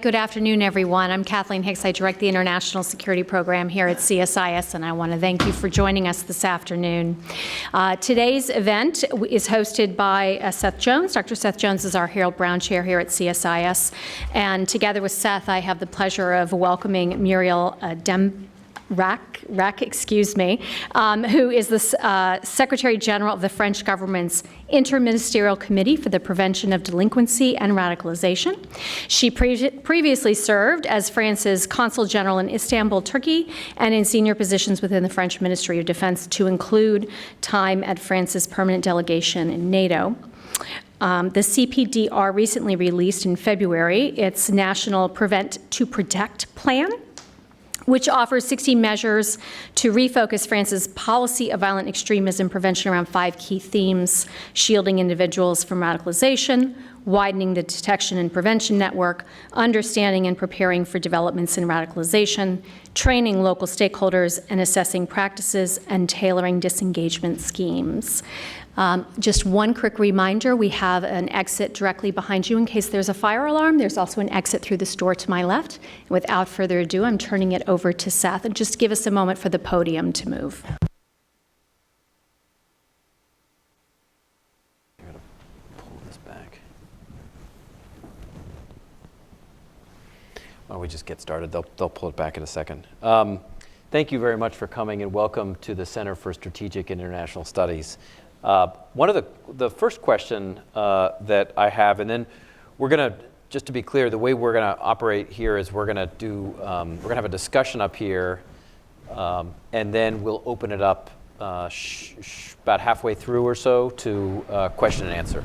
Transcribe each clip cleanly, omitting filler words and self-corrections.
Good afternoon, everyone. I'm Kathleen Hicks. I direct the International Security Program here at CSIS, and I want to thank you for joining us this afternoon. Today's event is hosted by Seth Jones. Dr. Seth Jones is our Harold Brown Chair here at CSIS, and together with Seth, I have the pleasure of welcoming Muriel Domenach, who is the Secretary General of the French government's Inter-ministerial Committee for the Prevention of Delinquency and Radicalization. She previously served as France's Consul General in Istanbul, Turkey, and in senior positions within the French Ministry of Defense, to include time at France's permanent delegation in NATO. The CIPDR recently released in February its National Prevent to Protect Plan, which offers 16 measures to refocus France's policy of violent extremism prevention around 5 key themes: shielding individuals from radicalization, widening the detection and prevention network, understanding and preparing for developments in radicalization, training local stakeholders, and assessing practices and tailoring disengagement schemes. Just one quick reminder, we have an exit directly behind you in case there's a fire alarm. There's also an exit through this door to my left. Without further ado, I'm turning it over to Seth, and just give us a moment for the podium to move. I'm going to pull this back. Why don't we just get started? They'll pull it back in a second. Thank you very much for coming, and welcome to the Center for Strategic and International Studies. One of the first question that I have, and then we're going to, just to be clear, the way we're going to operate here is we're going to have a discussion up here, and then we'll open it up about halfway through or so to question and answer.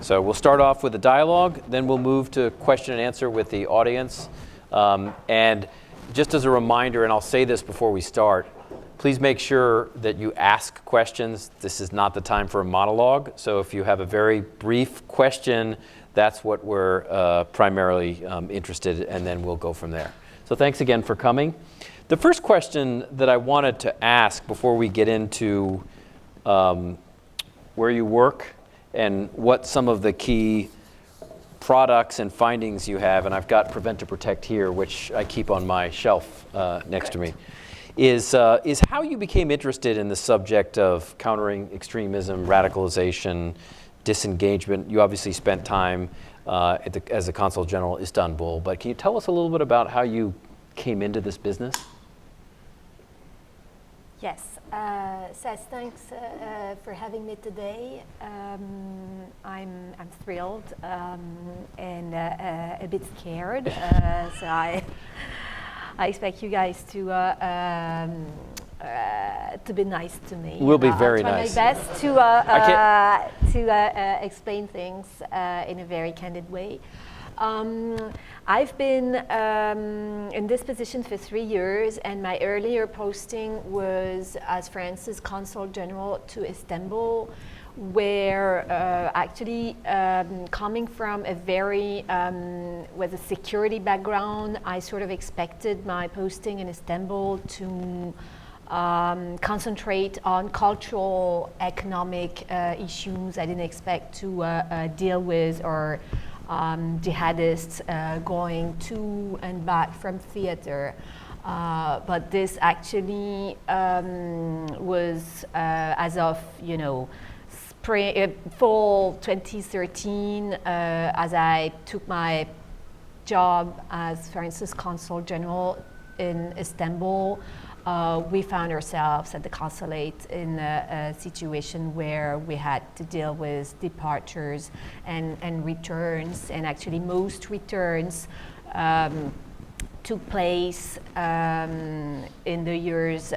So we'll start off with a dialogue, then we'll move to question and answer with the audience. And just as a reminder, and I'll say this before we start, please make sure that you ask questions. This is not the time for a monologue. So if you have a very brief question, that's what we're primarily interested in, and then we'll go from there. So thanks again for coming. The first question that I wanted to ask before we get into where you work and what some of the key products and findings you have, and I've got Prevent to Protect here, which I keep on my shelf next to me, is how you became interested in the subject of countering extremism, radicalization, disengagement. You obviously spent time as a Consul General Istanbul, but can you tell us a little bit about how you came into this business? Yes, Seth, thanks for having me today. I'm thrilled and a bit scared, so I expect you guys to be nice to me. We'll be very nice. I'll try my best to explain things in a very candid way. I've been in this position for 3 years, and my earlier posting was as France's Consul General to Istanbul, where actually coming from a very, with a security background, I sort of expected my posting in Istanbul to concentrate on cultural, economic issues. I didn't expect to deal with or jihadists going to and back from theater. But this actually was as of, fall 2013, as I took my job as France's Consul General in Istanbul, we found ourselves at the consulate in a situation where we had to deal with departures and returns, and actually most returns took place in the years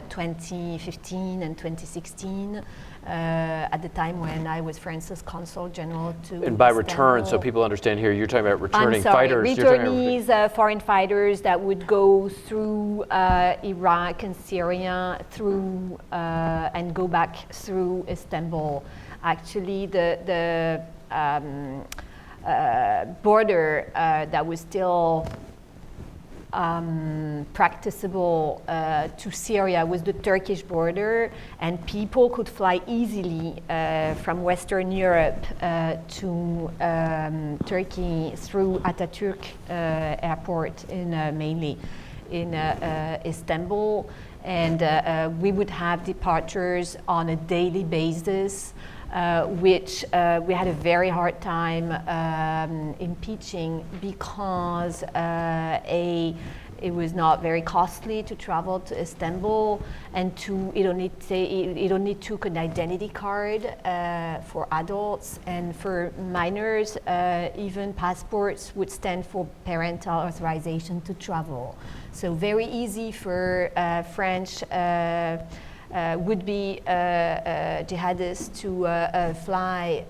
2015 and 2016. At the time when I was France's Consul General to And by Istanbul. Return, so people understand here, you're talking about returning I'm sorry, fighters. Returnees, foreign fighters that would go through Iraq and Syria through and go back through Istanbul. Actually, the border that was still practicable to Syria with the Turkish border, and people could fly easily from Western Europe to Turkey through Atatürk airport mainly in Istanbul, and we would have departures on a daily basis, which we had a very hard time impeaching because it was not very costly to travel to Istanbul, and it only took an identity card for adults, and for minors, even passports would stand for parental authorization to travel. So very easy for French would-be jihadists to fly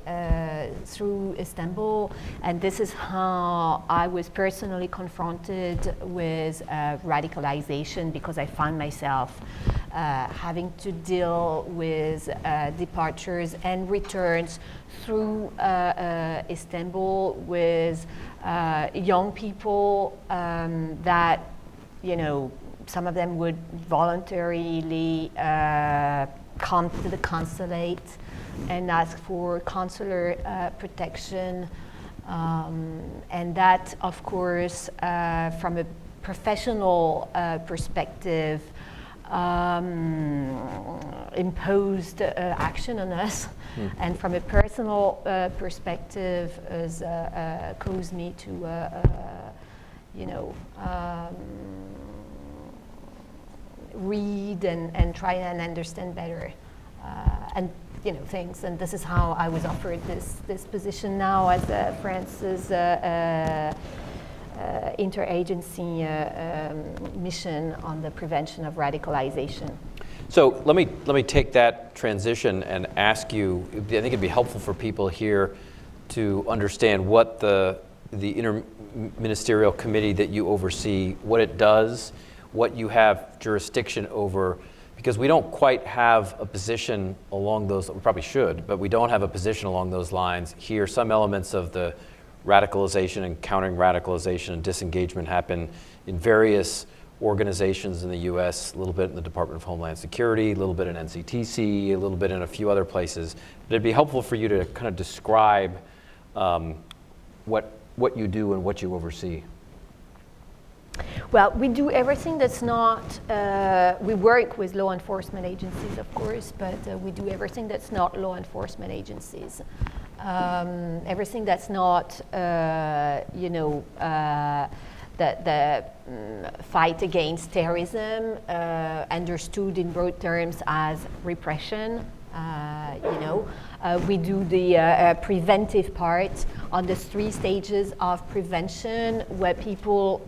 through Istanbul, and this is how I was personally confronted with radicalization, because I found myself having to deal with departures and returns through Istanbul with young people that, some of them would voluntarily come to the consulate and ask for consular protection. And that, of course, from a professional perspective, imposed action on us. And from a personal perspective, has caused me to, read and try and understand better, and things. And this is how I was offered this position now as France's interagency mission on the prevention of radicalization. So let me take that transition and ask you. I think it'd be helpful for people here to understand what the Inter-ministerial Committee that you oversee, what it does, what you have jurisdiction over, because we don't quite have a position along those, we probably should, but we don't have a position along those lines here. Some elements of the radicalization and countering radicalization and disengagement happen in various organizations in the US, a little bit in the Department of Homeland Security, a little bit in NCTC, a little bit in a few other places. But it'd be helpful for you to kind of describe what you do and what you oversee. Well, we do everything that's not, we work with law enforcement agencies, of course, but we do everything that's not law enforcement agencies. Everything that's not, the fight against terrorism, understood in broad terms as repression. We do the preventive part on the 3 stages of prevention, what people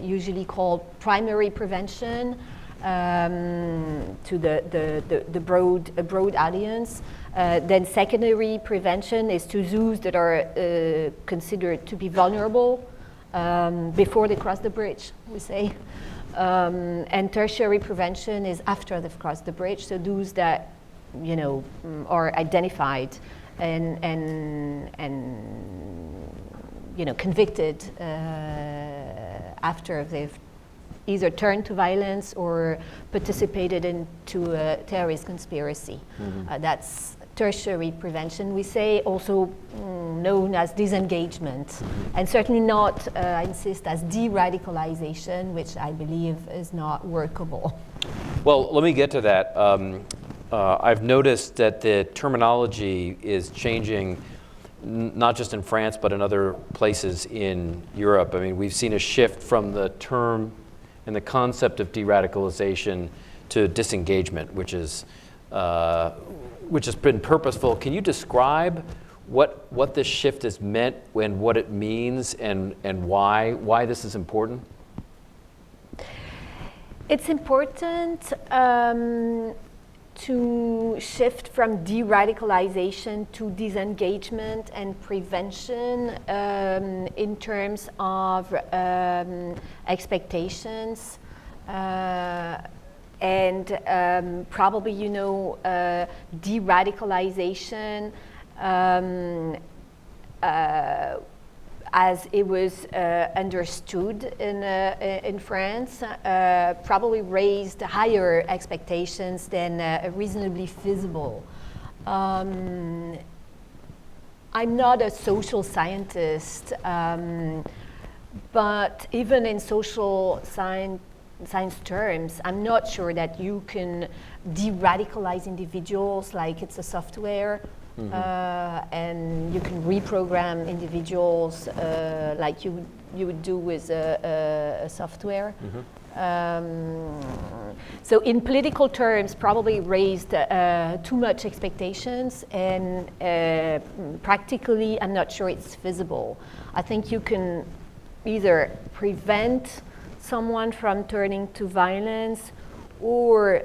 usually call primary prevention, to the broad audience. Then secondary prevention is to those that are considered to be vulnerable before they cross the bridge, we say. And tertiary prevention is after they've crossed the bridge, so those that are identified and convicted after they've either turned to violence or participated into a terrorist conspiracy. That's tertiary prevention, we say, also known as disengagement, and certainly not, I insist, as de-radicalization, which I believe is not workable. Well, let me get to that. I've noticed that the terminology is changing, not just in France, but in other places in Europe. I mean, we've seen a shift from the term and the concept of de-radicalization to disengagement, which has been purposeful. Can you describe what this shift has meant and what it means and why this is important? It's important to shift from de-radicalization to disengagement and prevention in terms of expectations. And probably, de-radicalization as it was understood in France, probably raised higher expectations than reasonably feasible. I'm not a social scientist, but even in social science terms, I'm not sure that you can de-radicalize individuals like it's a software. And you can reprogram individuals like you would do with a software. So in political terms, probably raised too much expectations, and practically, I'm not sure it's feasible. I think you can either prevent someone from turning to violence or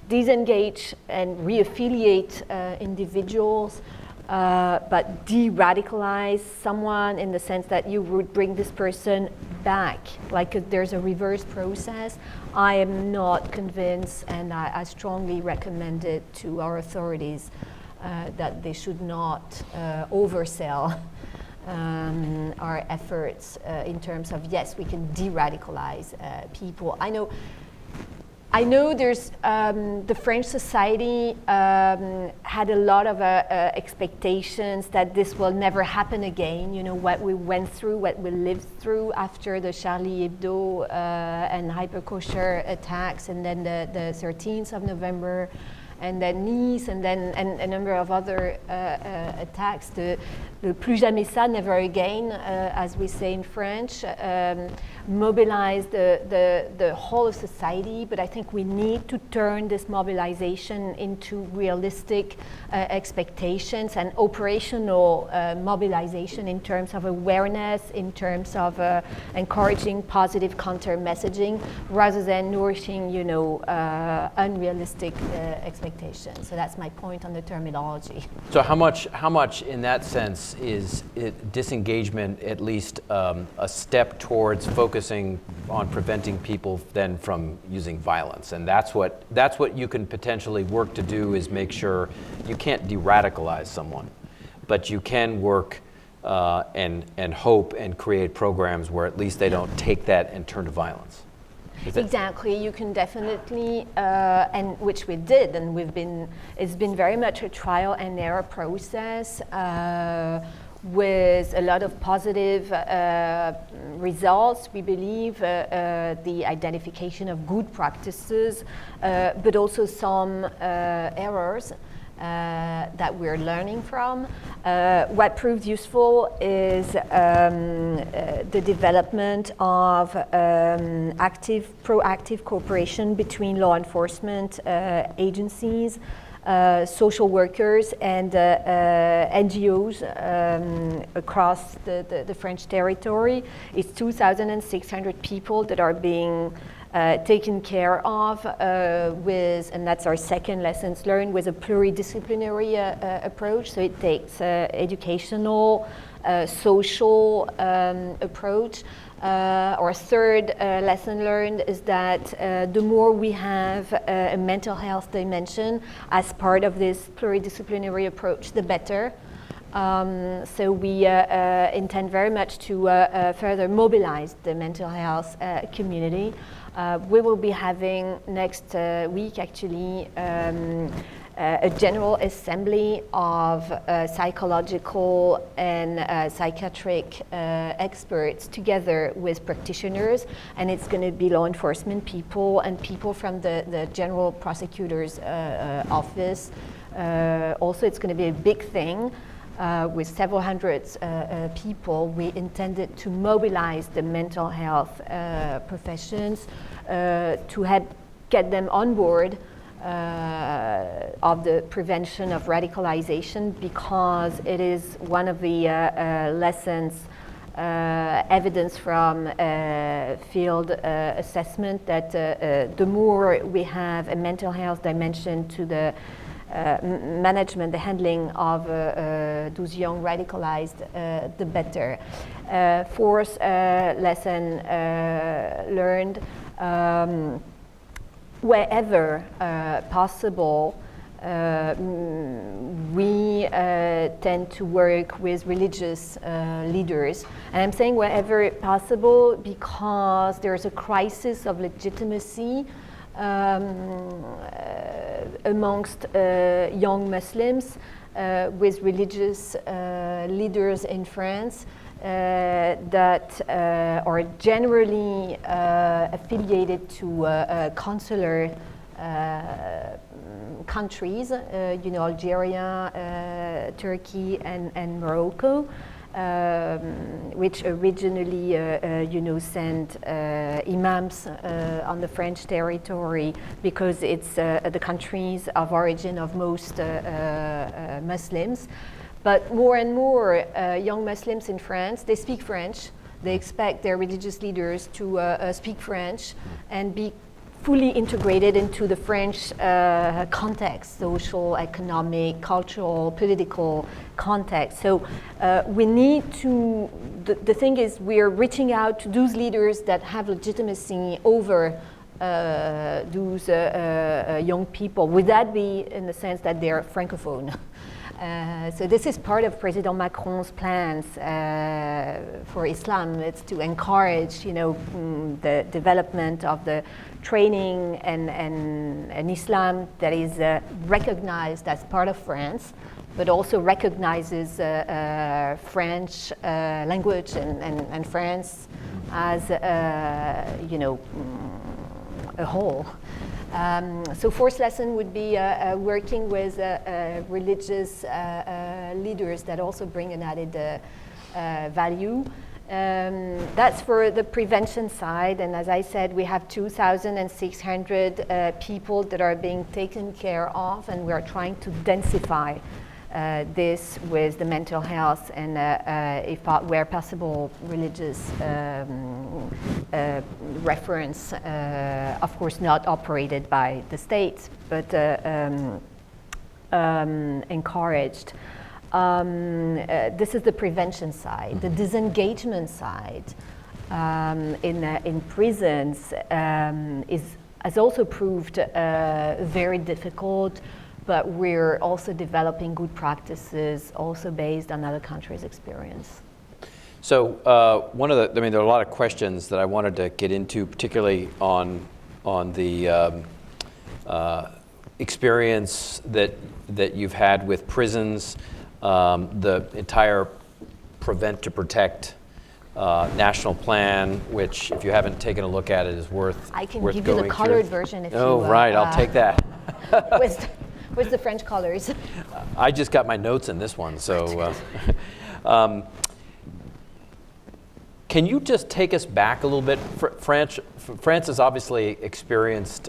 disengage and reaffiliate individuals, but de-radicalize someone in the sense that you would bring this person back, like there's a reverse process. I am not convinced, and I strongly recommend it to our authorities that they should not oversell our efforts in terms of, yes, we can de-radicalize people. I know there's the French society had a lot of expectations that this will never happen again. You know, what we went through, what we lived through after the Charlie Hebdo and hyper-kosher attacks, and then the 13th of November, and then Nice, and then a number of other attacks. The plus jamais ça, never again, as we say in French, mobilized the whole of society. But I think we need to turn this mobilization into realistic expectations and operational mobilization in terms of awareness, in terms of encouraging positive counter-messaging, rather than nourishing, unrealistic expectations. So that's my point on the terminology. So how much in that sense is disengagement at least a step towards focusing on preventing people then from using violence? And that's what you can potentially work to do, is make sure you can't de-radicalize someone, but you can work and hope and create programs where at least they don't take that and turn to violence. Exactly, you can definitely, and which we did, and it's been very much a trial and error process with a lot of positive results. We believe the identification of good practices, but also some errors that we're learning from. What proved useful is the development of proactive cooperation between law enforcement agencies, social workers, and NGOs across the French territory. It's 2,600 people that are being taken care of with, and that's our second lessons learned, with a pluridisciplinary approach. So it takes educational, social approach. Our third lesson learned is that the more we have a mental health dimension as part of this pluridisciplinary approach, the better. So we intend very much to further mobilize the mental health community. We will be having next week, actually, a general assembly of psychological and psychiatric experts together with practitioners, and it's going to be law enforcement people and people from the general prosecutor's office. Also, it's going to be a big thing. With several hundreds people. We intended to mobilize the mental health professions to get them on board of the prevention of radicalization, because it is one of the lessons, evidence from field assessment, that the more we have a mental health dimension to the management, the handling of those young radicalized, the better. Fourth lesson learned, wherever possible, we tend to work with religious leaders. And I'm saying wherever possible because there's a crisis of legitimacy amongst young Muslims with religious leaders in France that are generally affiliated to consular countries, Algeria, Turkey, and Morocco, which originally, sent imams on the French territory because it's the countries of origin of most Muslims. But more and more young Muslims in France, they speak French. They expect their religious leaders to speak French and be fully integrated into the French context, social, economic, cultural, political context. So we need to, the thing is we're reaching out to those leaders that have legitimacy over those young people. Would that be in the sense that they're Francophone? So this is part of President Macron's plans for Islam. It's to encourage, the development of the training and Islam that is recognized as part of France, but also recognizes French language and France as, a whole. So fourth lesson would be working with religious leaders that also bring an added value. That's for the prevention side, and as I said, we have 2,600 people that are being taken care of, and we are trying to densify this with the mental health and, where possible, religious reference, of course not operated by the state, but encouraged. This is the prevention side. The disengagement side in prisons has also proved very difficult, but we're also developing good practices also based on other countries' experience. So there are a lot of questions that I wanted to get into, particularly on the experience that you've had with prisons, the entire Prevent to Protect national plan, which, if you haven't taken a look at it, is worth I can worth give you the going colored through. version if you Oh, right, I'll take that. with the French colors. I just got my notes in this one, so. Can you just take us back a little bit? France has obviously experienced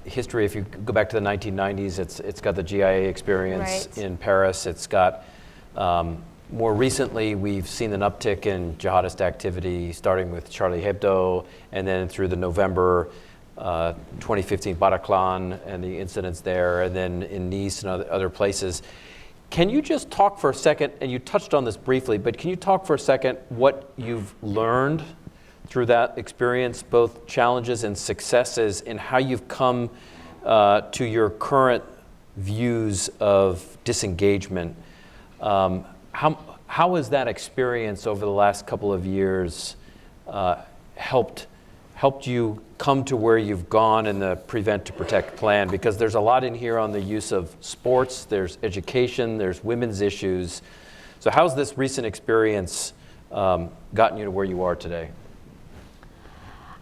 history. If you go back to the 1990s, it's got the GIA experience in Paris. It's got, more recently, we've seen an uptick in jihadist activity, starting with Charlie Hebdo, and then through the November 2015 Bataclan and the incidents there, and then in Nice and other places. Can you just talk for a second, and you touched on this briefly, but can you talk for a second what you've learned through that experience, both challenges and successes, and how you've come to your current views of disengagement? How has that experience over the last couple of years helped you come to where you've gone in the Prevent to Protect plan? Because there's a lot in here on the use of sports, there's education, there's women's issues. So how's this recent experience gotten you to where you are today?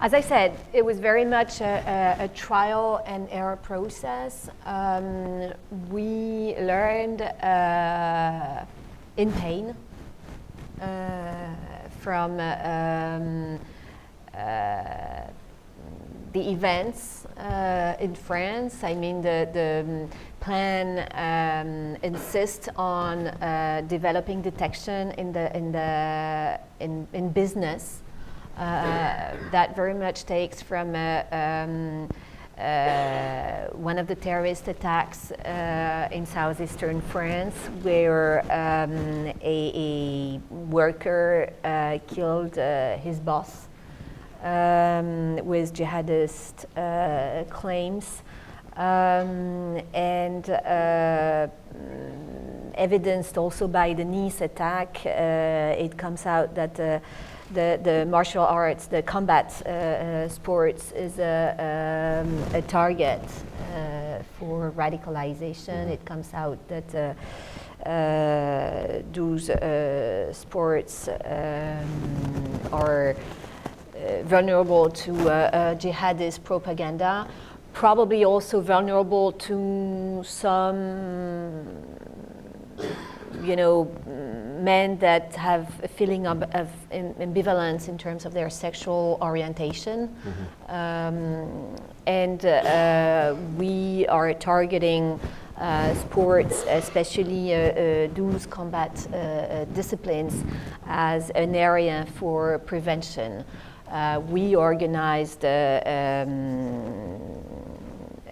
As I said, it was very much a trial and error process. We learned in pain from the events in France. I mean, the plan insists on developing detection in business. That very much takes from one of the terrorist attacks in southeastern France, where a worker killed his boss with jihadist claims. and evidenced also by the Nice attack. It comes out that the martial arts, the combat sports is a target for radicalization. It comes out that those sports are vulnerable to jihadist propaganda, probably also vulnerable to some, men that have a feeling of ambivalence in terms of their sexual orientation. And we are targeting sports, especially those combat disciplines, as an area for prevention. We organized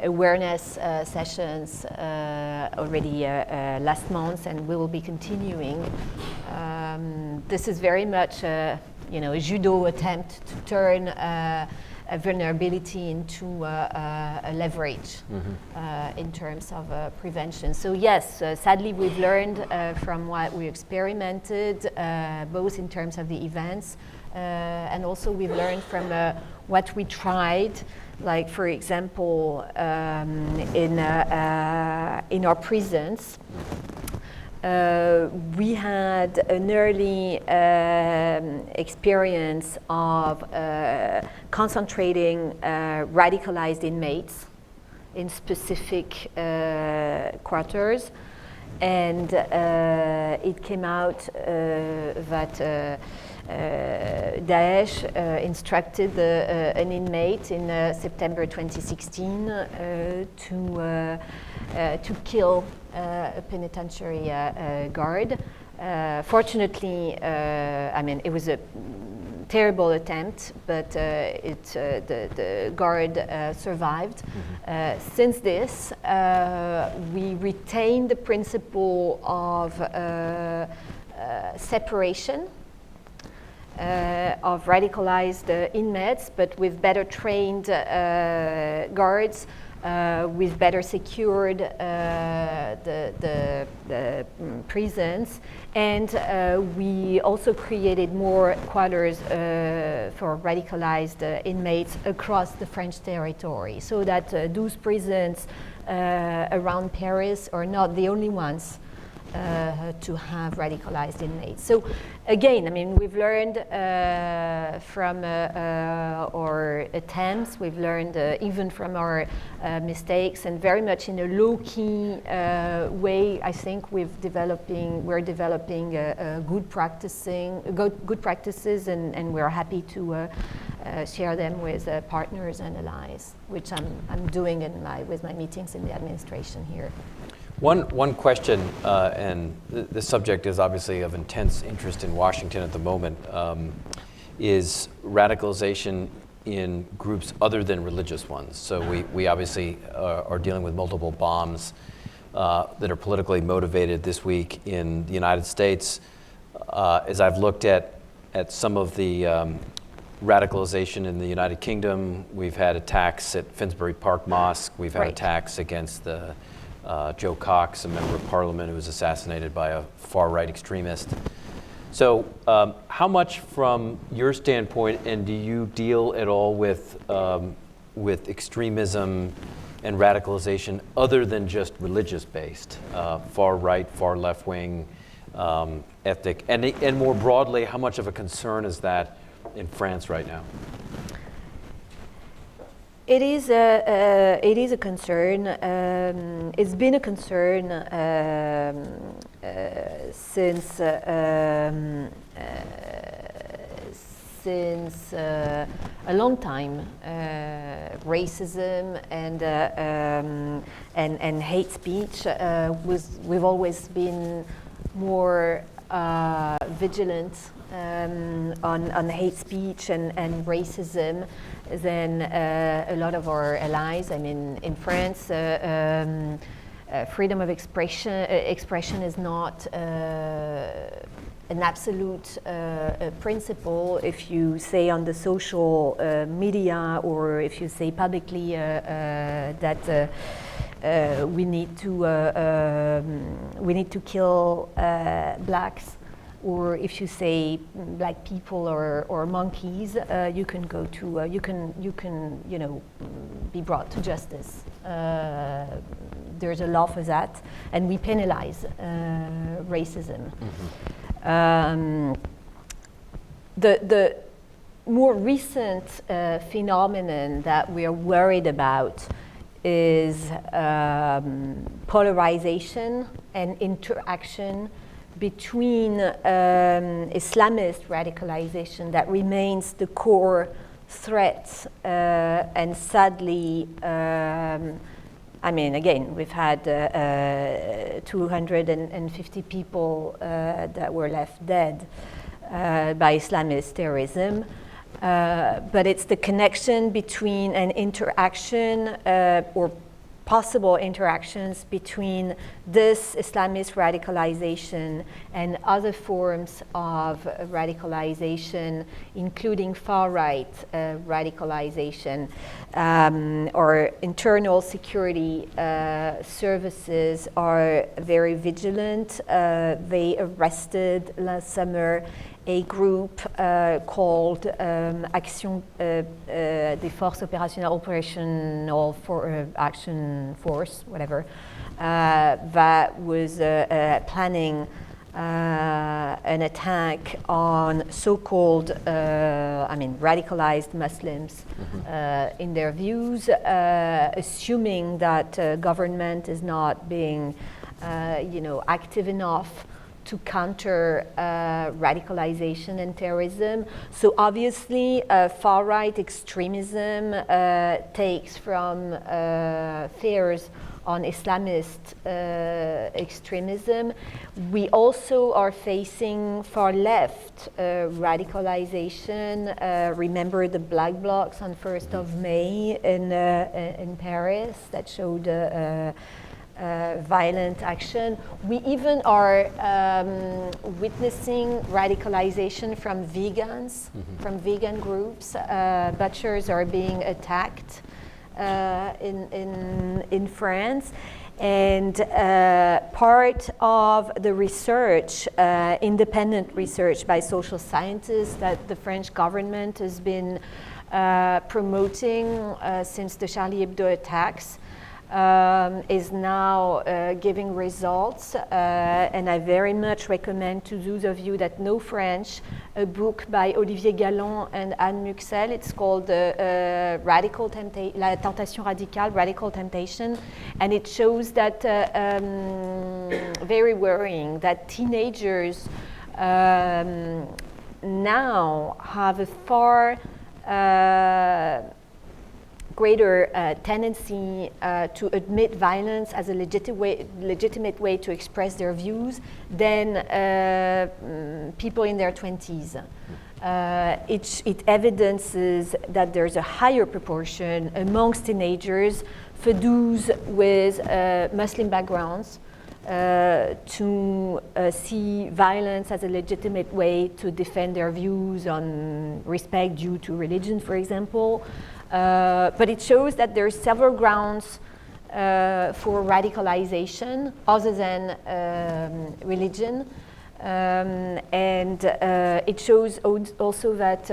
awareness sessions already last month, and we will be continuing. This is very much a judo attempt to turn a vulnerability into a leverage in terms of prevention. So yes, sadly we've learned from what we experimented, both in terms of the events, and also we've learned from what we tried. Like, for example, in our prisons, we had an early experience of concentrating radicalized inmates in specific quarters, and it came out that Daesh instructed an inmate in September 2016 to kill a penitentiary guard. Fortunately, it was a terrible attempt, but the guard survived. Since this, we retained the principle of separation of radicalized inmates, but with better trained guards, with better secured the prisons, and we also created more quarters for radicalized inmates across the French territory, so that those prisons around Paris are not the only ones to have radicalized inmates. So again, we've learned from our attempts, we've learned even from our mistakes, and very much in a low-key way. I think we're developing good practices, and we're happy to share them with partners and allies, which I'm doing with my meetings in the administration here. One question, and the subject is obviously of intense interest in Washington at the moment, is radicalization in groups other than religious ones. So we obviously are dealing with multiple bombs that are politically motivated this week in the United States. As I've looked at some of the radicalization in the United Kingdom, we've had attacks at Finsbury Park Mosque, we've had attacks against the Joe Cox, a member of parliament who was assassinated by a far-right extremist. So how much from your standpoint, and do you deal at all with extremism and radicalization other than just religious-based, far-right, far-left-wing, ethnic, and more broadly, how much of a concern is that in France right now? It is a concern. It's been a concern since a long time. Racism and hate speech we've always been more vigilant on hate speech and racism than a lot of our allies. In France, freedom of expression is not an absolute principle. If you say on the social media, or if you say publicly that we need to kill blacks, or if you say black people or monkeys, you can go to you can be brought to justice. There's a law for that, and we penalize racism. The more recent phenomenon that we are worried about is polarization and interaction between Islamist radicalization that remains the core threat, and sadly, I mean, again, we've had 250 people that were left dead by Islamist terrorism. But it's the connection between an interaction or possible interactions between this Islamist radicalization and other forms of radicalization, including far-right radicalization. Our internal security services are very vigilant. They arrested last summer a group called Action des Forces Opérationnelles, Operational for Action Force, whatever, that was planning an attack on so-called, radicalized Muslims in their views, assuming that government is not being, active enough to counter radicalization and terrorism. So obviously, far-right extremism takes from fears on Islamist extremism. We also are facing far-left radicalization. Remember the black blocs on 1st of May in Paris that showed violent action. We even are witnessing radicalization from vegans, from vegan groups. Butchers are being attacked in France. And part of the research, independent research by social scientists that the French government has been promoting since the Charlie Hebdo attacks, is now giving results, and I very much recommend to those of you that know French a book by Olivier Galland and Anne Muxel. It's called La Tentation Radicale, Radical Temptation, and it shows that very worrying that teenagers now have a far greater tendency to admit violence as a legitimate way to express their views than people in their 20s. It evidences that there's a higher proportion amongst teenagers for those with Muslim backgrounds to see violence as a legitimate way to defend their views on respect due to religion, for example. But it shows that there are several grounds for radicalization other than religion. And it shows also that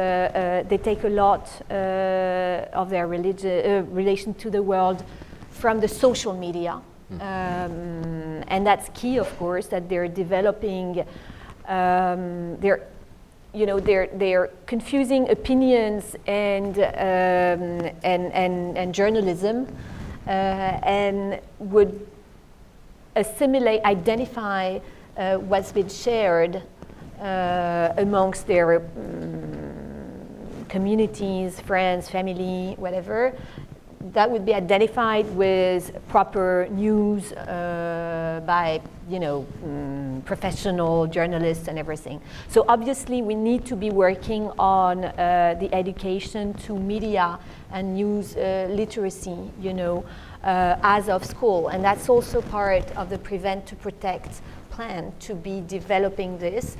they take a lot of their relation to the world from the social media. And that's key, of course, that they're developing, they're confusing opinions and journalism, and would identify what's been shared amongst their communities, friends, family, whatever. That would be identified with proper news by, professional journalists and everything. So obviously, we need to be working on the education to media and news literacy, as of school, and that's also part of the Prevent to Protect plan to be developing this.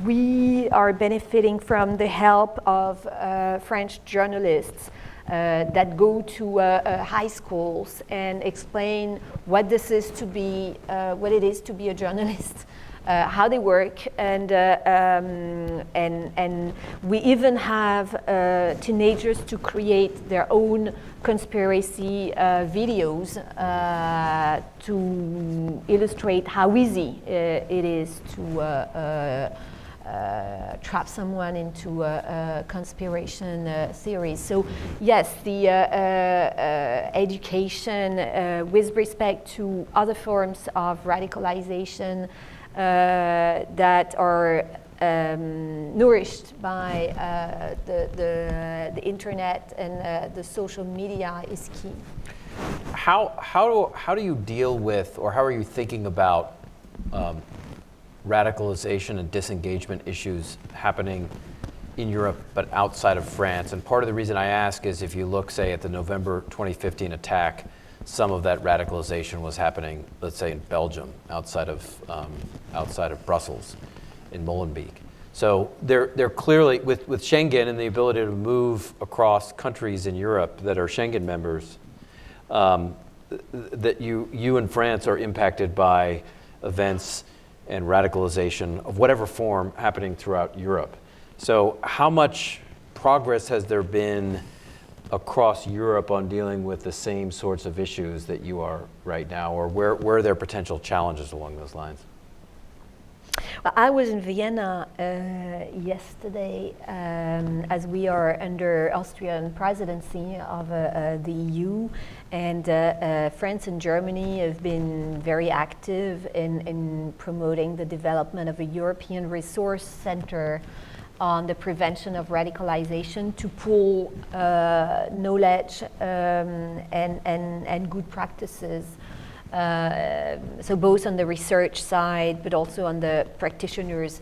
We are benefiting from the help of French journalists that go to high schools and explain what this is to be, what it is to be a journalist. How they work, and we even have teenagers to create their own conspiracy videos to illustrate how easy it is to trap someone into a conspiration theory. So yes, the education with respect to other forms of radicalization that are nourished by the internet and the social media is key. How do you deal with, or how are you thinking about radicalization and disengagement issues happening in Europe but outside of France? And part of the reason I ask is if you look, say, at the November 2015 attack, some of that radicalization was happening, let's say, in Belgium, outside of Brussels, in Molenbeek. So they're clearly, with Schengen and the ability to move across countries in Europe that are Schengen members, that you and France are impacted by events and radicalization of whatever form happening throughout Europe. So how much progress has there been across Europe on dealing with the same sorts of issues that you are right now, or where are there potential challenges along those lines? Well, I was in Vienna yesterday as we are under Austrian presidency of the EU, and France and Germany have been very active in promoting the development of a European resource center on the prevention of radicalization to pool knowledge and good practices. So both on the research side, but also on the practitioners'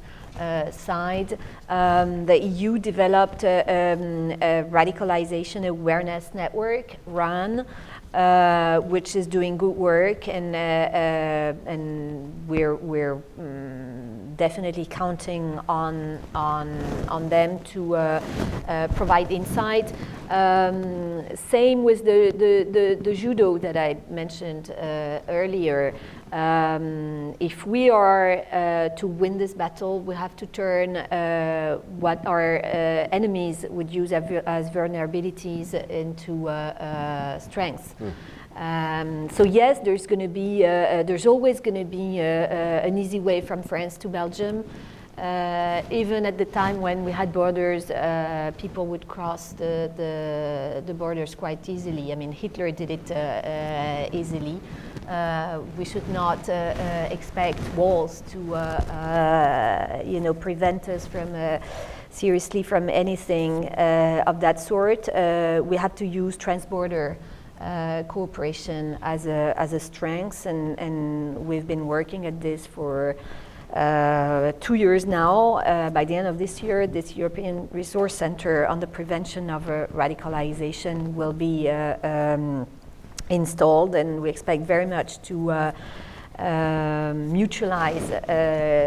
side. The EU developed a radicalization awareness network, RAN, which is doing good work, and we're definitely counting on them to provide insight. Same with the judo that I mentioned earlier. If we are to win this battle, we have to turn what our enemies would use as vulnerabilities into strengths. So yes, there's going to be, there's always going to be an easy way from France to Belgium. Even at the time when we had borders, people would cross the borders quite easily. I mean, Hitler did it easily. We should not expect walls to, prevent us from seriously from anything of that sort. We have to use transborder cooperation as a strength, and we've been working at this for 2 years now. By the end of this year, this European Resource Center on the prevention of radicalization will be installed, and we expect very much to mutualize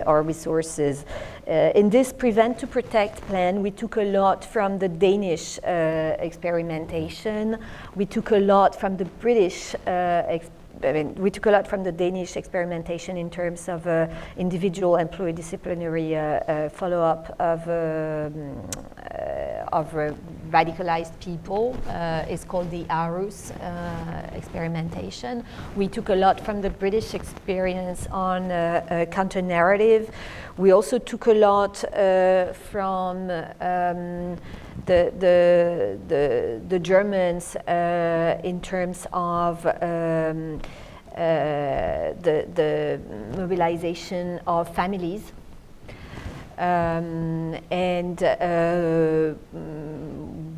our resources. In this Prevent to Protect plan, we took a lot from the Danish experimentation. We took a lot from the British we took a lot from the Danish experimentation in terms of individual employee disciplinary follow-up of radicalized people. It's called the ARUS experimentation. We took a lot from the British experience on counter-narrative. We also took a lot from the Germans in terms of the mobilization of families.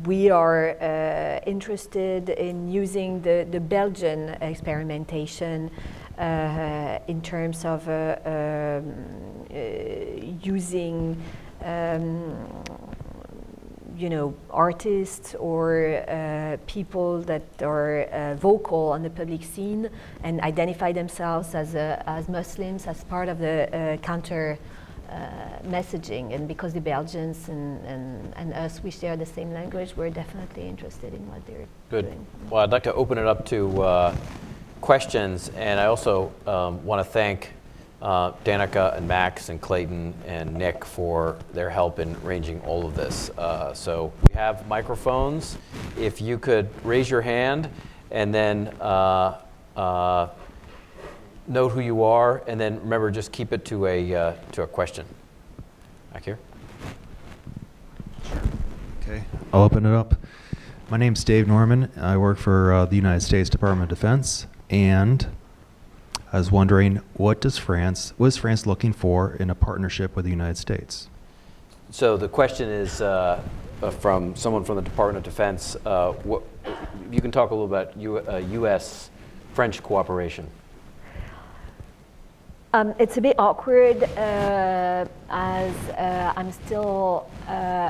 We are interested in using the Belgian experimentation in terms of using artists or people that are vocal on the public scene and identify themselves as Muslims as part of the counter messaging. And because the Belgians and us, we share the same language, we're definitely interested in what they're doing. Well, I'd like to open it up to questions, and I also want to thank Danica and Max and Clayton and Nick for their help in arranging all of this. So we have microphones. If you could raise your hand and then note who you are, and then remember, just keep it to a question. Back here. Okay, I'll open it up. My name's Dave Norman. I work for the United States Department of Defense, and I was wondering, what is France looking for in a partnership with the United States? So the question is from someone from the Department of Defense. You can talk a little about U.S.-French cooperation. It's a bit awkward as I'm still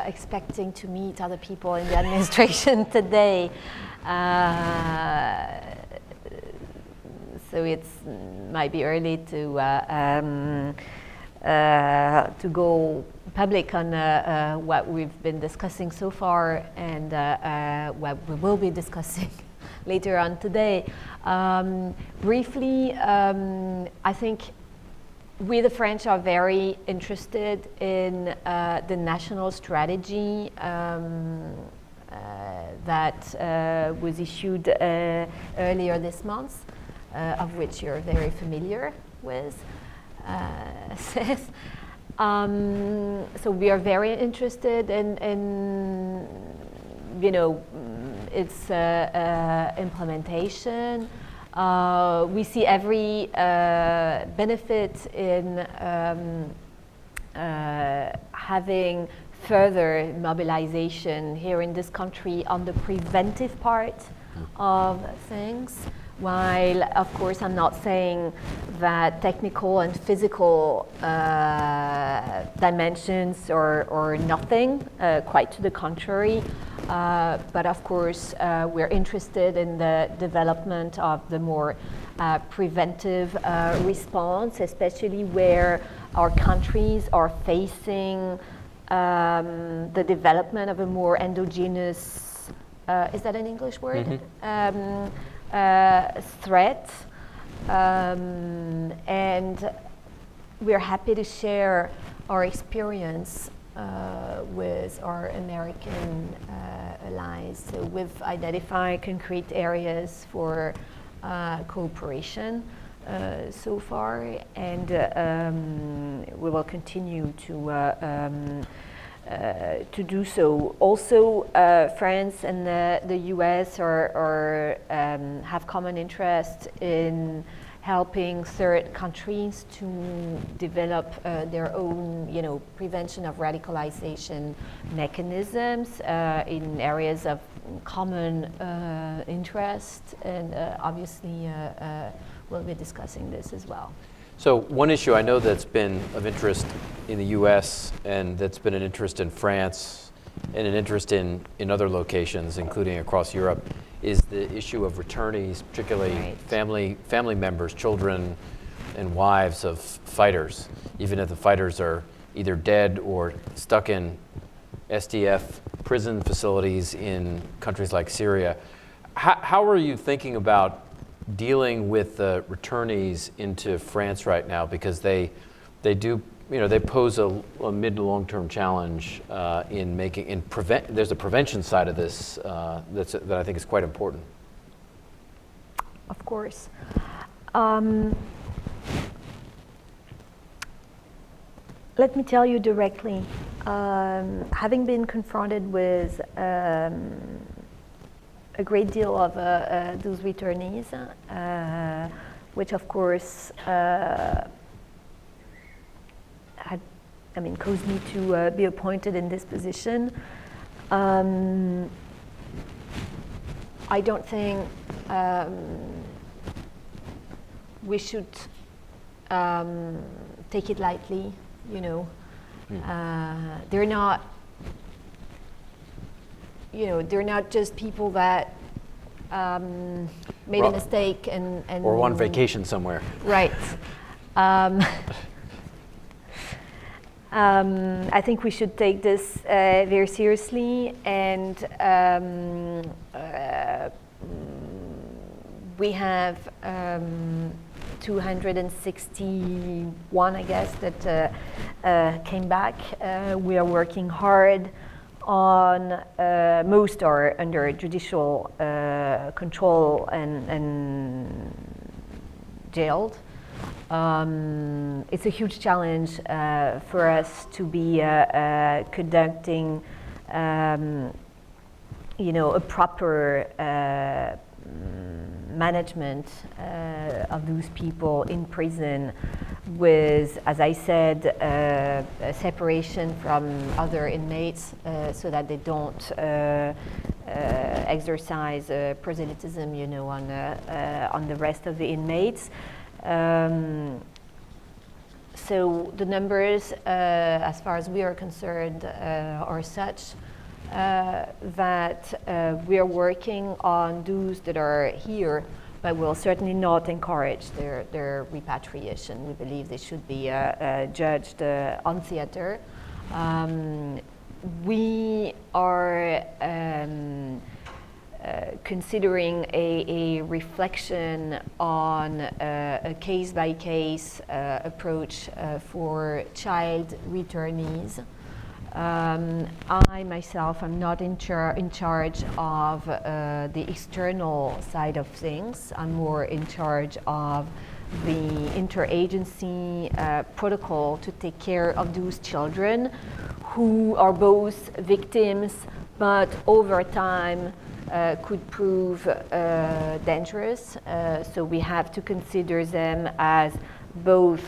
expecting to meet other people in the administration today. So it might be early to go public on what we've been discussing so far and what we will be discussing later on today. Briefly, I think we, the French, are very interested in the national strategy that was issued earlier this month. Of which you're very familiar with. So we are very interested in its implementation. We see every benefit in having further mobilization here in this country on the preventive part of things. While, of course, I'm not saying that technical and physical dimensions are nothing, quite to the contrary. But of course, we're interested in the development of the more preventive response, especially where our countries are facing the development of a more endogenous, is that an English word? Mm-hmm. Threat, and we're happy to share our experience with our American allies. So we've identified concrete areas for cooperation so far, and we will continue to do so. Also, France and the US have common interest in helping third countries to develop their own, prevention of radicalization mechanisms in areas of common interest, and obviously we'll be discussing this as well. So one issue I know that's been of interest in the US and that's been an interest in France and an interest in other locations, including across Europe, is the issue of returnees, particularly family members, children and wives of fighters, even if the fighters are either dead or stuck in SDF prison facilities in countries like Syria. How are you thinking about dealing with the returnees into France right now, because they do, they pose a mid to long term challenge there's a prevention side of this that I think is quite important. Of course. Let me tell you directly, having been confronted with a great deal of those returnees, which of course caused me to be appointed in this position. I don't think we should take it lightly, They're not they're not just people that made a mistake and or on vacation somewhere. Right. I think we should take this very seriously, and we have 261, I guess, that came back. We are working hard on, most are under judicial control and jailed. It's a huge challenge for us to be conducting, a proper management of those people in prison with, as I said, a separation from other inmates so that they don't exercise proselytism, on the rest of the inmates. So the numbers, as far as we are concerned, are such that we are working on those that are here, but will certainly not encourage their repatriation. We believe they should be judged on theater. We are considering a reflection on a case-by-case approach for child returnees. I myself am not in charge of the external side of things. I'm more in charge of the interagency protocol to take care of those children who are both victims but over time could prove dangerous. So we have to consider them as both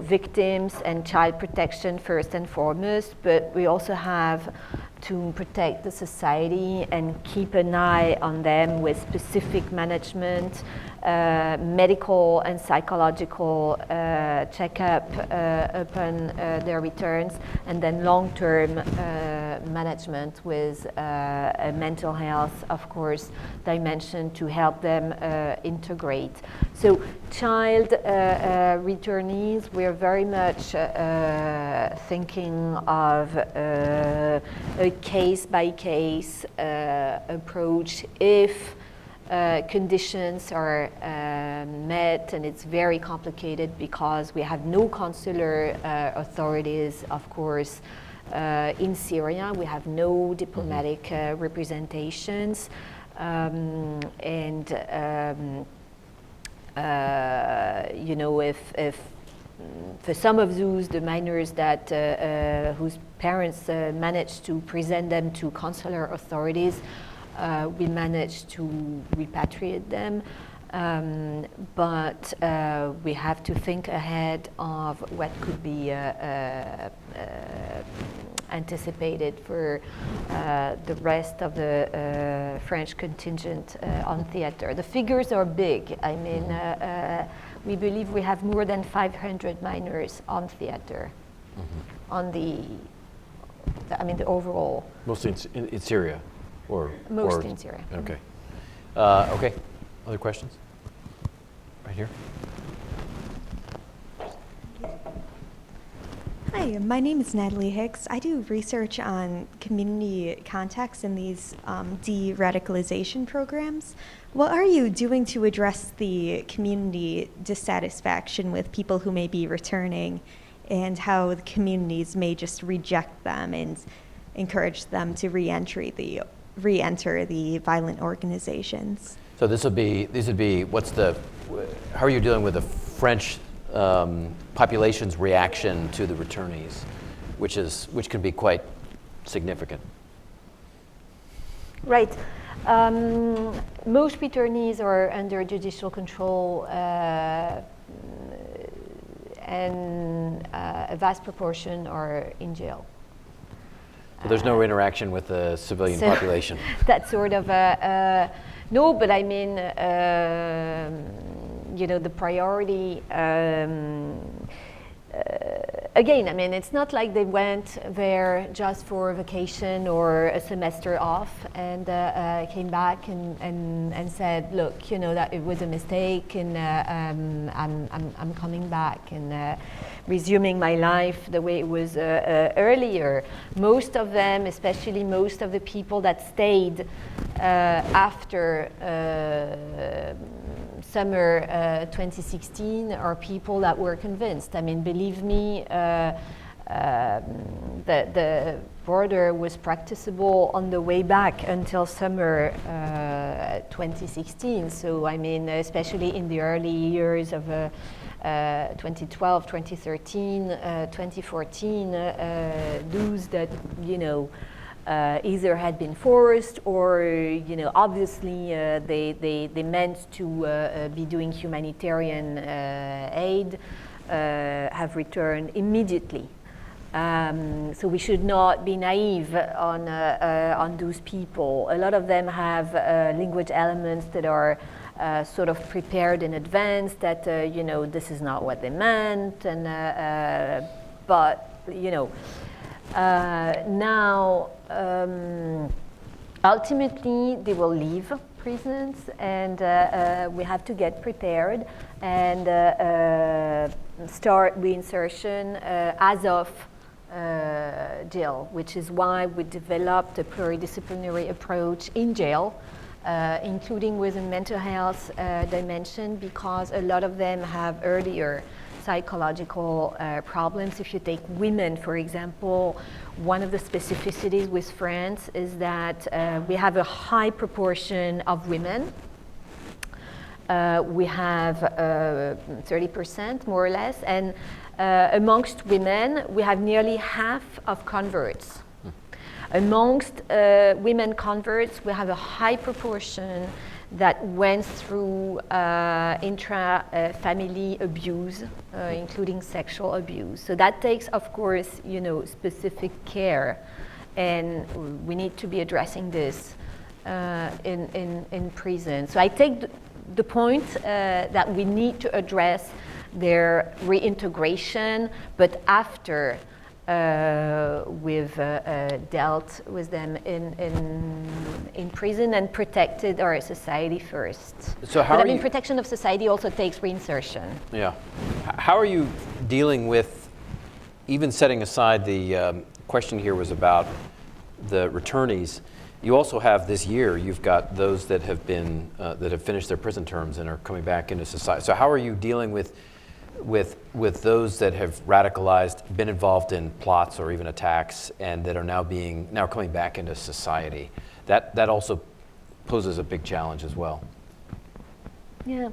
victims and child protection first and foremost, but we also have to protect the society and keep an eye on them with specific management, medical and psychological checkup upon their returns, and then long-term management with a mental health, of course, dimension to help them integrate. So child returnees, we're very much thinking of a case-by-case approach if conditions are met, and it's very complicated because we have no consular authorities, of course, in Syria. We have no diplomatic representations, if for some of those, the minors that whose parents managed to present them to consular authorities, we managed to repatriate them, but we have to think ahead of what could be anticipated for the rest of the French contingent on theater. The figures are big. I mean, we believe we have more than 500 minors on theater, on the overall. Mostly in Syria? Mostly in Syria. Okay. Okay. Other questions? Right here. Hi, my name is Natalie Hicks. I do research on community contacts in these de-radicalization programs. What are you doing to address the community dissatisfaction with people who may be returning, and how the communities may just reject them and encourage them to re-enter the violent organizations? So these would be, how are you dealing with the French population's reaction to the returnees, which can be quite significant? Right. Most returnees are under judicial control, and a vast proportion are in jail. So there's no interaction with the civilian population? That's sort of no, but I mean, the priority, again, I mean, it's not like they went there just for a vacation or a semester off and came back and said, look, you know, that it was a mistake, and I'm coming back and resuming my life the way it was earlier. Most of them, especially most of the people that stayed after summer 2016, are people that were convinced. I mean, believe me, the border was practicable on the way back until summer 2016. So, I mean, especially in the early years of 2012, 2013, 2014, those that, you know, either had been forced or, you know, obviously they meant to be doing humanitarian aid, have returned immediately. So we should not be naive on those people. A lot of them have language elements that are sort of prepared in advance, that you know, this is not what they meant, and but you know, now ultimately they will leave prisons, and we have to get prepared and start reinsertion as of jail, which is why we developed a pluridisciplinary approach in jail, including with a mental health dimension, because a lot of them have earlier psychological problems. If you take women, for example, one of the specificities with France is that we have a high proportion of women. We have 30% more or less, and amongst women we have nearly half of converts. Amongst women converts, we have a high proportion that went through intra-family abuse, including sexual abuse. So that takes, of course, you know, specific care, and we need to be addressing this in prison. So I take the point that we need to address their reintegration, but after we've dealt with them in prison and protected our society first. So how but are I mean, you, protection of society also takes reinsertion. Yeah. How are you dealing with, even setting aside the question here was about the returnees, you also have this year, you've got those that have been, that have finished their prison terms and are coming back into society. So how are you dealing with those that have radicalized, been involved in plots or even attacks, and that are now coming back into society? That also poses a big challenge as well. Yeah,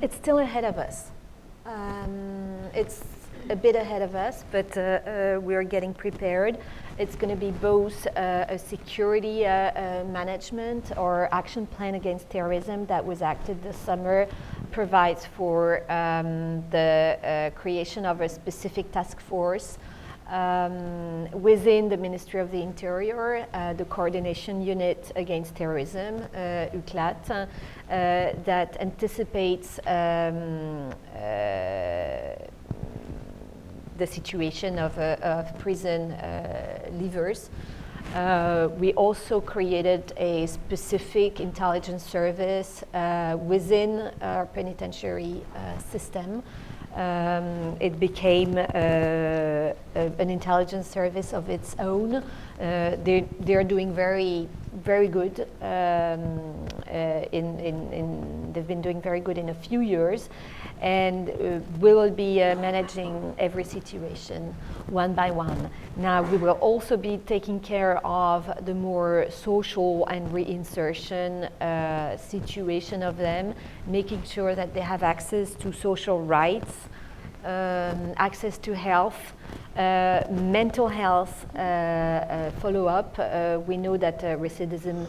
it's still ahead of us. It's a bit ahead of us, but we're getting prepared. It's going to be both a security management or action plan against terrorism that was acted this summer, provides for the creation of a specific task force within the Ministry of the Interior, the Coordination Unit Against Terrorism, UCLAT, that anticipates the situation of prison leavers. We also created a specific intelligence service within our penitentiary system. It became an intelligence service of its own. They're doing very good. They've been doing very good in a few years, and we will be managing every situation one by one. Now, we will also be taking care of the more social and reinsertion situation of them, making sure that they have access to social rights, access to health, mental health follow-up. We know that recidivism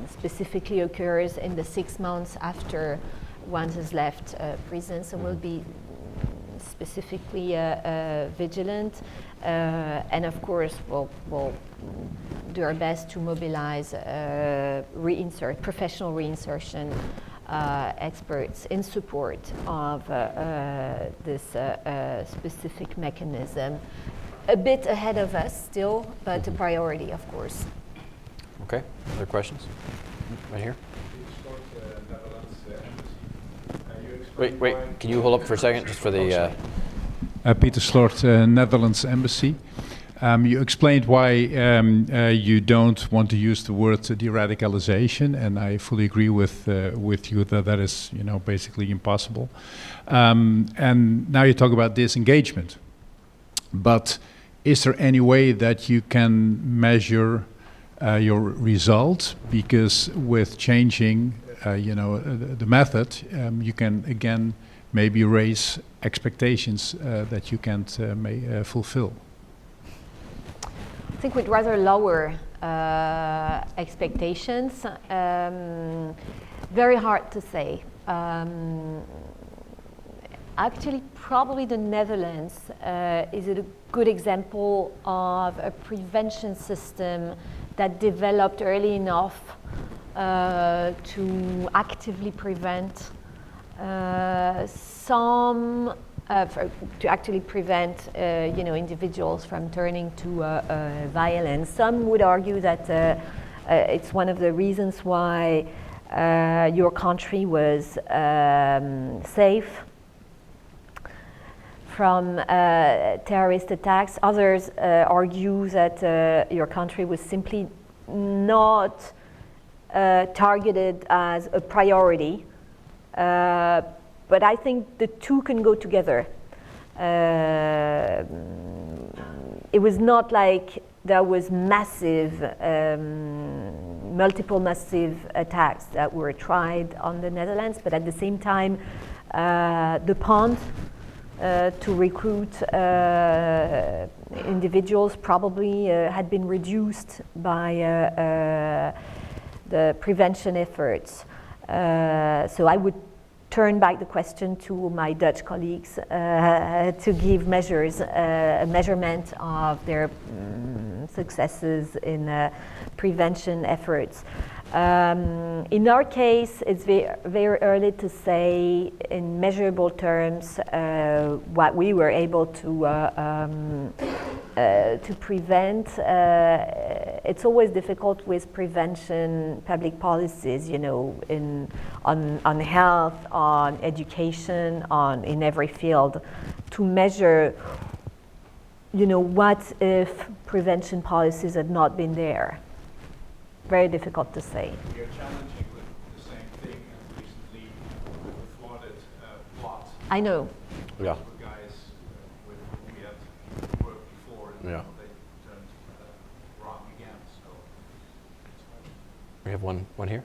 specifically occurs in the 6 months after one has left prison, so we'll be specifically vigilant, and of course we'll do our best to mobilize professional reinsertion experts in support of this specific mechanism. A bit ahead of us still, but a priority, of course. Okay, other questions? Right here. Wait, can you hold up for a second, just for the... Peter Slort, Netherlands Embassy. You explained why you don't want to use the word de-radicalization, and I fully agree with you that that is, basically impossible. And now you talk about disengagement. But is there any way that you can measure your result? Because with changing, the method, you can again maybe raise expectations that you can't fulfill. I think we'd rather lower expectations. Very hard to say. Actually, probably the Netherlands is a good example of a prevention system that developed early enough to actively prevent individuals from turning to violence. Some would argue that it's one of the reasons why your country was safe from terrorist attacks. Others argue that your country was simply not targeted as a priority. But I think the two can go together. It was not like there was multiple massive attacks that were tried on the Netherlands, but at the same time, the pond to recruit individuals probably had been reduced by the prevention efforts. So I would turn back the question to my Dutch colleagues to give a measurement of their successes in prevention efforts. In our case, it's very early to say in measurable terms what we were able to prevent. It's always difficult with prevention public policies, on health, on education, in every field, to measure, what if prevention policies had not been there. Very difficult to say. We are challenging with the same thing as recently with the flooded plot. I know. Yeah. The guys with whom we had worked before, and Yeah. they turned wrong again. So We have one here.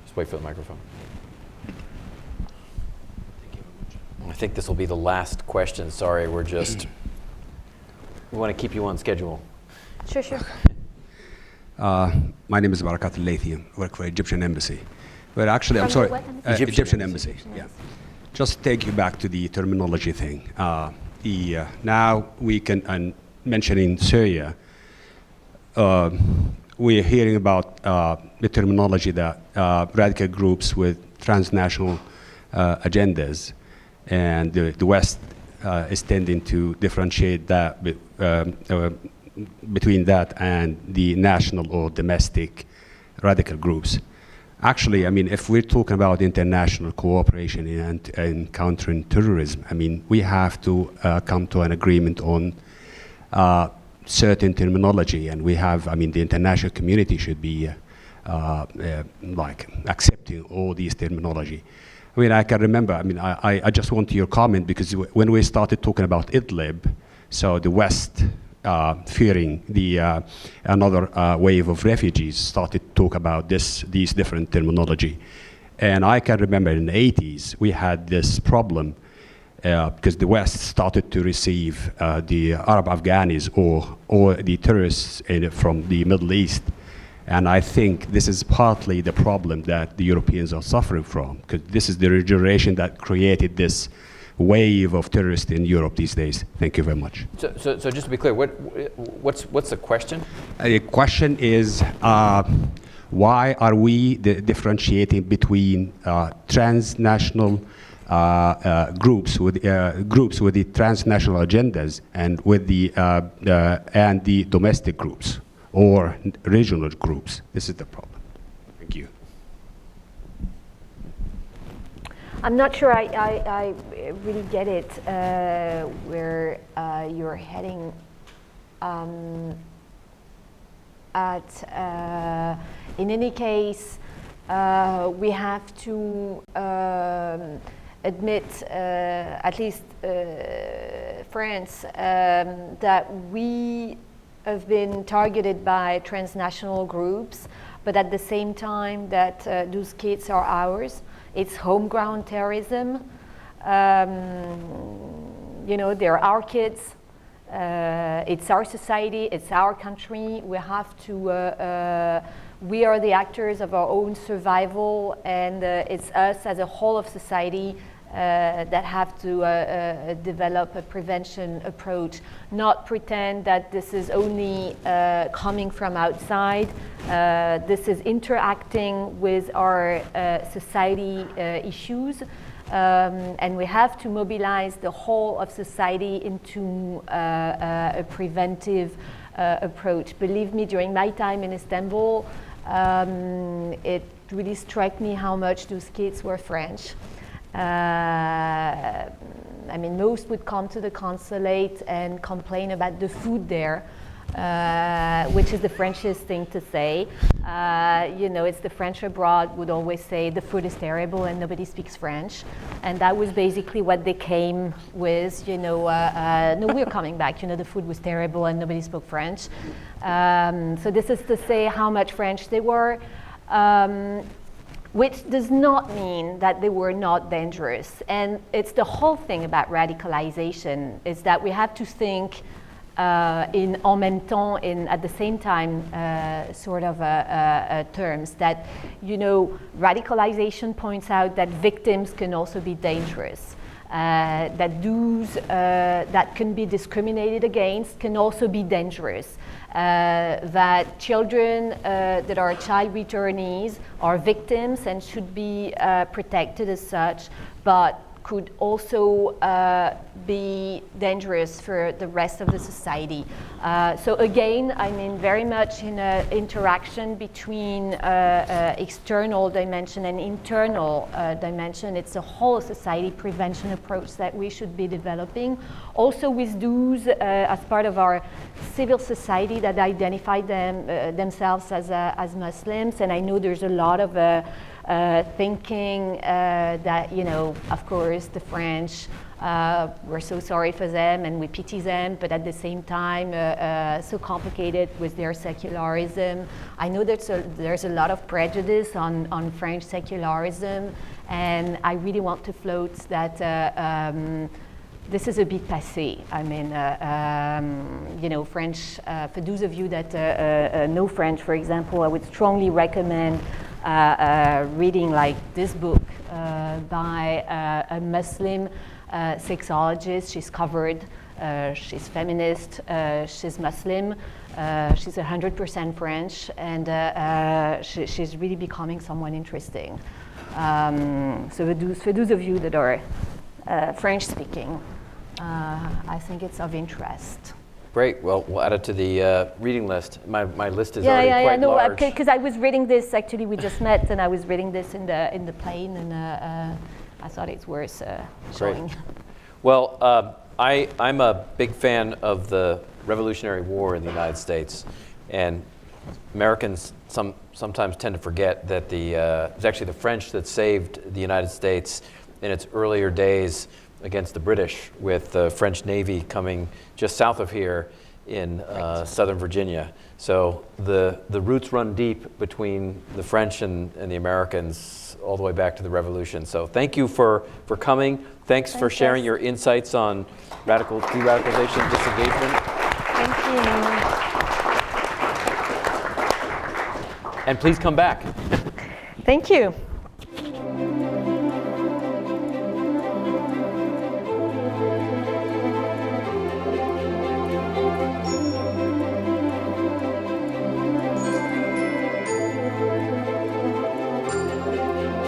Just wait for the microphone. I think this will be the last question. Sorry, we want to keep you on schedule. Sure. My name is Barakat Al-Laythi. I work for Egyptian Embassy. But actually, From I'm sorry, the what embassy? Egyptian Embassy. Yeah. Just take you back to the terminology thing. Now we can, mentioning Syria, we're hearing about the terminology that radical groups with transnational agendas, and the West is tending to differentiate that between that and the national or domestic radical groups. Actually, if we're talking about international cooperation in countering terrorism, we have to come to an agreement on certain terminology, and we have, the international community should be accepting all these terminology. I can remember, I just want your comment, because when we started talking about Idlib, so the West fearing another wave of refugees started to talk about these different terminology. And I can remember in the 80s, we had this problem because the West started to receive the Arab Afghanis or the terrorists from the Middle East. And I think this is partly the problem that the Europeans are suffering from, because this is the generation that created this wave of terrorists in Europe these days. Thank you very much. So just to be clear, what's the question? The question is, Why are we differentiating between transnational groups with the transnational agendas and with the domestic groups or regional groups? This is the problem. Thank you. I'm not sure I really get it, where you're heading at. In any case, we have to admit, at least France, that we have been targeted by transnational groups, but at the same time that those kids are ours. It's homegrown terrorism. You know, they're our kids. It's our society. It's our country. We have to. We are the actors of our own survival, and it's us as a whole of society that have to develop a prevention approach. Not pretend that this is only coming from outside. This is interacting with our society issues, and we have to mobilize the whole of society into a preventive approach. Believe me, during my time in Istanbul, it really struck me how much those kids were French. I mean, most would come to the consulate and complain about the food there, which is the Frenchest thing to say. You know, it's the French abroad would always say the food is terrible and nobody speaks French. And that was basically what they came with, you know, no, we're coming back, you know, the food was terrible and nobody spoke French. So this is to say how much French they were. Which does not mean that they were not dangerous. And it's the whole thing about radicalization, is that we have to think in en même temps, in at the same time sort of terms, that, you know, radicalization points out that victims can also be dangerous. That those that can be discriminated against can also be dangerous. That children that are child returnees are victims and should be protected as such, but could also be dangerous for the rest of the society. So again, I mean, very much in an interaction between external dimension and internal dimension. It's a whole society prevention approach that we should be developing. Also with those as part of our civil society that identify themselves as Muslims. And I know there's a lot of thinking that, you know, of course, the French, we're so sorry for them and we pity them, but at the same time, so complicated with their secularism. I know that there's a lot of prejudice on French secularism, and I really want to float that this is a bit passé. I mean, you know, French, for those of you that know French, for example, I would strongly recommend reading like this book by a Muslim sexologist. She's covered, she's feminist, she's Muslim, she's 100% French, and she's really becoming someone interesting. So for those of you that are French speaking, I think it's of interest. Great. Well, we'll add it to the reading list. My list is already quite no, large. Because I was reading this, actually we just met, and I was reading this in the plane, and I thought it's worth showing. Great. Well, I'm a big fan of the Revolutionary War in the United States, and Americans sometimes tend to forget that it was actually the French that saved the United States in its earlier days against the British, with the French Navy coming just south of here in Southern Virginia. So the roots run deep between the French and the Americans all the way back to the Revolution. So thank you for coming. Thanks for sharing your insights on de-radicalization, disengagement. Thank you. And please come back. Thank you.